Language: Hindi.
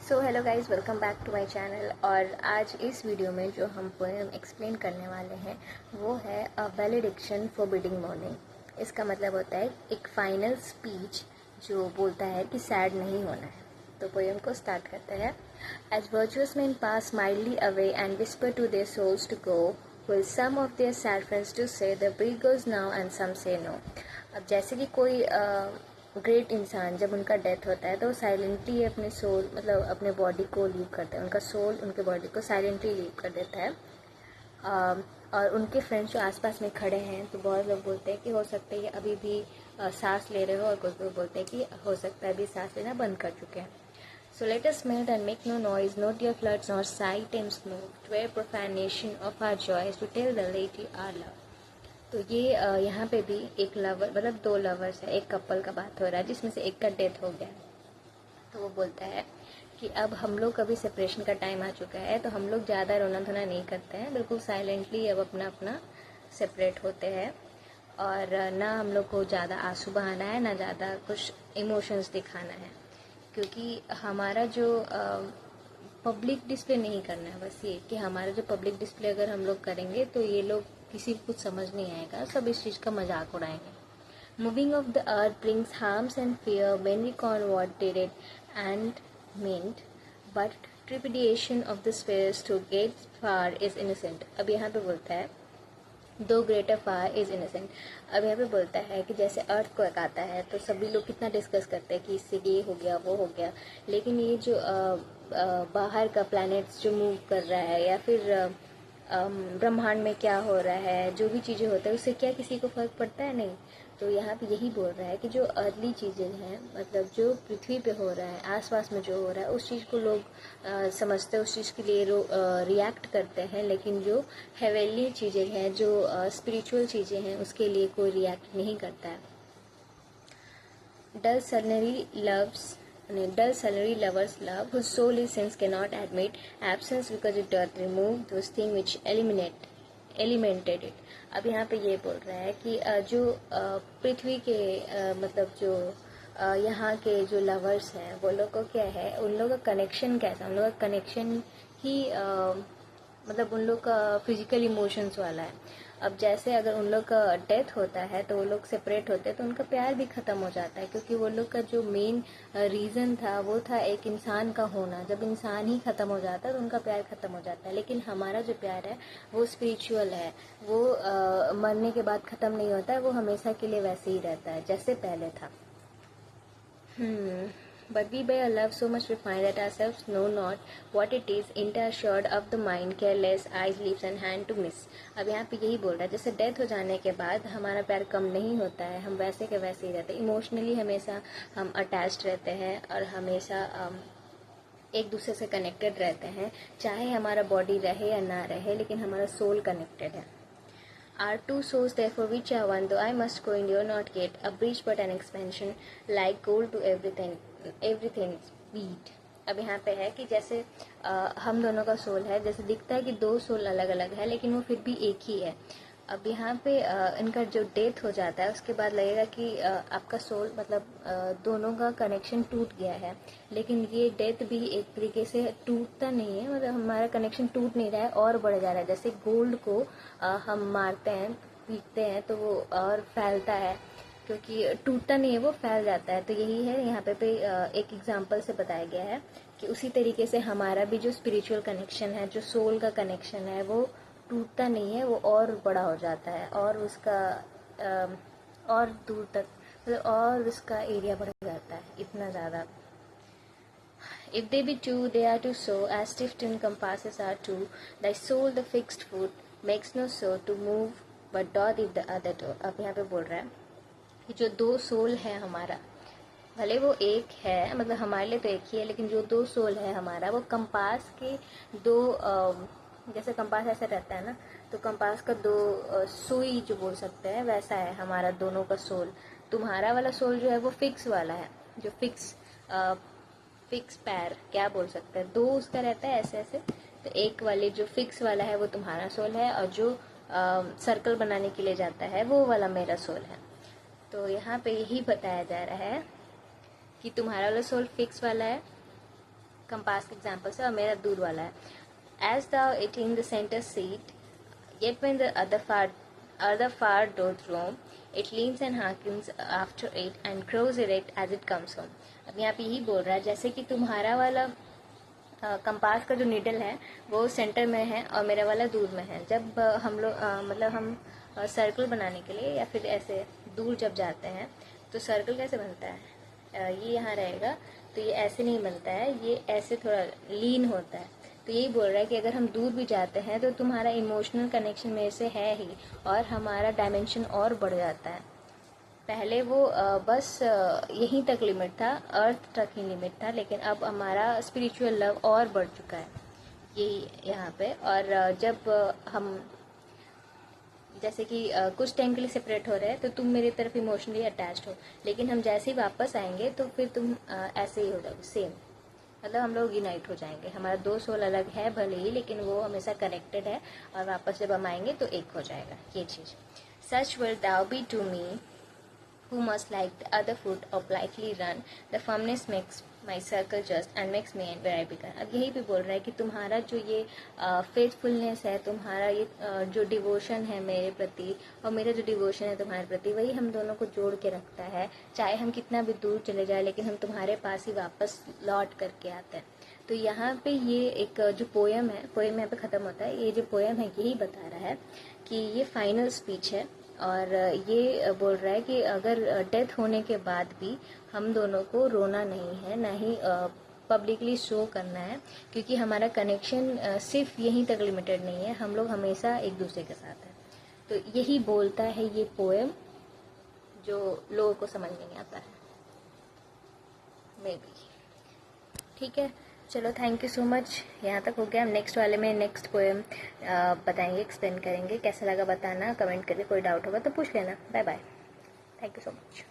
So hello guys, welcome back to my channel. और आज इस वीडियो में जो हम पोएम एक्सप्लेन करने वाले हैं वो है अ वैलिडिक्शन फॉरबिडिंग मॉर्निंग। इसका मतलब होता है एक फाइनल स्पीच जो बोलता है कि सैड नहीं होना है। तो पोएम को स्टार्ट करते हैं। As virtuous men pass mildly away and whisper to their souls to go, will some of their sad friends to say the breeze goes now and some say no। अब जैसे कि कोई ग्रेट इंसान जब उनका डेथ होता है तो साइलेंटली अपने सोल मतलब अपने बॉडी को लीव करता है, उनका सोल उनके बॉडी को साइलेंटली लीव कर देता है। और उनके फ्रेंड्स जो आसपास में खड़े हैं तो बहुत लोग बोलते हैं कि हो सकता है ये अभी भी सांस ले रहे हो, और कुछ लोग बोलते हैं कि हो सकता है अभी सांस लेना बंद कर चुके हैं। So let us melt and make no noise, no tear floods nor sigh tempts move, twere profanation of our joys to tell the lady our love। तो ये यहाँ पे भी एक लवर मतलब दो लवर्स है, एक कपल का बात हो रहा है जिसमें से एक का डेथ हो गया। तो वो बोलता है कि अब हम लोग कभी सेपरेशन का टाइम आ चुका है, तो हम लोग ज़्यादा रोना धोना नहीं करते हैं, बिल्कुल साइलेंटली अब अपना अपना सेपरेट होते हैं। और ना हम लोग को ज़्यादा आंसू बहाना है, ना ज़्यादा कुछ इमोशंस दिखाना है, क्योंकि हमारा जो पब्लिक डिस्प्ले नहीं करना है। बस ये कि हमारा जो पब्लिक डिस्प्ले अगर हम लोग करेंगे तो ये लोग किसी को कुछ समझ नहीं आएगा, सब इस चीज़ का मजाक उड़ाएंगे। Moving of the earth brings harms and fear when we con what did it and meant, but trepidation of the spheres to get far is innocent. अब यहाँ पे बोलता है दो ग्रेटर फार इज इनोसेंट। अब यहाँ पे बोलता है कि जैसे अर्थ को आता है तो सभी लोग कितना डिस्कस करते हैं कि इससे ये हो गया वो हो गया, लेकिन ये जो बाहर का प्लैनेट्स जो मूव कर रहा है या फिर ब्रह्मांड में क्या हो रहा है, जो भी चीज़ें होता है उससे क्या किसी को फर्क पड़ता है? नहीं। तो यहाँ पे यही बोल रहा है कि जो अर्ली चीज़ें हैं, मतलब जो पृथ्वी पे हो रहा है, आसपास में जो हो रहा है, उस चीज़ को लोग समझते हैं, उस चीज़ के लिए रिएक्ट करते हैं, लेकिन जो हेवेनली चीज़ें हैं, जो स्पिरिचुअल चीज़ें हैं, उसके लिए कोई रिएक्ट नहीं करता है। Dull salary lovers love, whose soul is sense cannot admit absence because it doth remove those things which eliminated it। अब यहाँ पे ये बोल रहा है कि जो पृथ्वी के मतलब जो यहाँ के जो लवर्स हैं वो लोग को क्या है, उन लोगों का कनेक्शन कैसा, उन लोगों का कनेक्शन ही मतलब उन लोग का फिजिकल इमोशंस वाला है। अब जैसे अगर उन लोग का डेथ होता है तो वो लोग सेपरेट होते हैं तो उनका प्यार भी ख़त्म हो जाता है, क्योंकि वो लोग का जो मेन रीज़न था वो था एक इंसान का होना। जब इंसान ही ख़त्म हो जाता है तो उनका प्यार ख़त्म हो जाता है। लेकिन हमारा जो प्यार है वो स्पिरिचुअल है, वो मरने के बाद ख़त्म नहीं होता है, वो हमेशा के लिए वैसे ही रहता है जैसे पहले था। But we bear love so much refined that ourselves know not what it is, assured of the mind, careless, eyes, lips and hand to miss। अब यहाँ पे यही बोल रहा है, जैसे डेथ हो जाने के बाद हमारा प्यार कम नहीं होता है, हम वैसे के वैसे ही रहते हैं। इमोशनली हमेशा हम अटैच्ड रहते हैं और हमेशा एक दूसरे से कनेक्टेड रहते हैं, चाहे हमारा बॉडी रहे या ना रहे, लेकिन हमारा सोल कनेक्टेड है। Our two souls therefore which are one, though I must go and you're not yet, a breach but an expansion, like gold to everything's beat। अब यहाँ पे है कि जैसे हम दोनों का सोल है, जैसे दिखता है कि दो सोल अलग अलग है लेकिन वो फिर भी एक ही है। अब यहाँ पे इनका जो डेथ हो जाता है उसके बाद लगेगा कि आपका सोल मतलब दोनों का कनेक्शन टूट गया है, लेकिन ये डेथ भी एक तरीके से टूटता नहीं है, मतलब हमारा कनेक्शन टूट नहीं रहा है और बढ़ जा रहा है। जैसे गोल्ड को हम मारते हैं, पीटते हैं तो वो और फैलता है, क्योंकि टूटता नहीं है, वो फैल जाता है। तो यही है यहाँ पे एक एग्जांपल से बताया गया है कि उसी तरीके से हमारा भी जो स्पिरिचुअल कनेक्शन है, जो सोल का कनेक्शन है, वो टूटता नहीं है, वो और बड़ा हो जाता है और उसका और दूर तक मतलब और उसका एरिया बढ़ जाता है इतना ज़्यादा। If they be two, they are two so, as stiff twin compasses are two. Thy soul, the fixed foot, makes no so to move, but doth if the other do। अब यहाँ पे बोल रहा है कि जो दो सोल है हमारा, भले वो एक है, मतलब हमारे लिए तो एक ही है, लेकिन जो दो सोल है हमारा, वो कंपास के दो जैसे कंपास ऐसा रहता है ना, तो कंपास का दो सुई जो बोल सकते हैं वैसा है हमारा दोनों का सोल। तुम्हारा वाला सोल जो है वो फिक्स वाला है, जो फिक्स पैर क्या बोल सकते हैं, दो उसका रहता है ऐसे ऐसे। तो एक वाले जो फिक्स वाला है वो तुम्हारा सोल है, और जो सर्कल बनाने के लिए जाता है वो वाला मेरा सोल है। तो यहाँ पे यही बताया जा रहा है कि तुम्हारा वाला सोल फिक्स वाला है कंपास के एग्जाम्पल से और मेरा दूर वाला है. As the it in the centre seat yet when the other far doth roam, it leans and hearkens after it and crows erect as it comes home. अब यहाँ पे यही बोल रहा है जैसे कि तुम्हारा वाला कंपास का जो नीडल है वो सेंटर में है और मेरा वाला दूर में है. जब हम लोग मतलब हम सर्कल बनाने के लिए या फिर ऐसे दूर जब जाते हैं तो सर्कल कैसे बनता है, ये यहाँ रहेगा तो ये ऐसे नहीं बनता है, ये ऐसे थोड़ा लीन होता है. तो यही बोल रहा है कि अगर हम दूर भी जाते हैं तो तुम्हारा इमोशनल कनेक्शन मेरे से है ही और हमारा डायमेंशन और बढ़ जाता है. पहले वो बस यहीं तक लिमिट था, अर्थ तक ही लिमिट था, लेकिन अब हमारा स्पिरिचुअल लव और बढ़ चुका है यही यहाँ पे. और जब हम जैसे कि कुछ टाइम के लिए सेपरेट हो रहे हैं तो तुम मेरी तरफ इमोशनली अटैच्ड हो, लेकिन हम जैसे ही वापस आएंगे तो फिर तुम ऐसे ही हो जाओगे सेम. मतलब हम लोग यूनाइट हो जाएंगे. हमारा दो सोल अलग है भले ही, लेकिन वो हमेशा कनेक्टेड है और वापस जब हम आएंगे तो एक हो जाएगा ये चीज़. Such will thou be to me who must like the other foot or blithely run, the firmness makes my circle just and makes me end where I began. अब यही भी बोल रहा है कि तुम्हारा जो ये फेथफुलनेस है, तुम्हारा ये जो डिवोशन है मेरे प्रति और मेरा जो डिवोशन है तुम्हारे प्रति, वही हम दोनों को जोड़ के रखता है. चाहे हम कितना भी दूर चले जाए लेकिन हम तुम्हारे पास ही वापस लौट करके आते हैं. तो यहाँ पे ये एक जो पोएम है, पोएम यहाँ पे ख़त्म होता है. ये जो पोएम है यही बता रहा है कि ये फाइनल स्पीच है और ये बोल रहा है कि अगर डेथ होने के बाद भी हम दोनों को रोना नहीं है, ना ही पब्लिकली शो करना है, क्योंकि हमारा कनेक्शन सिर्फ यहीं तक लिमिटेड नहीं है, हम लोग हमेशा एक दूसरे के साथ हैं. तो यही बोलता है ये पोएम जो लोगों को समझ नहीं आता है मे बी. ठीक है, चलो थैंक यू सो मच. यहाँ तक हो गया. हम नेक्स्ट वाले में नेक्स्ट पोएम बताएंगे, एक्सप्लेन करेंगे. कैसा लगा बताना, कमेंट करके. कोई डाउट होगा तो पूछ लेना. Bye bye. Thank you so much.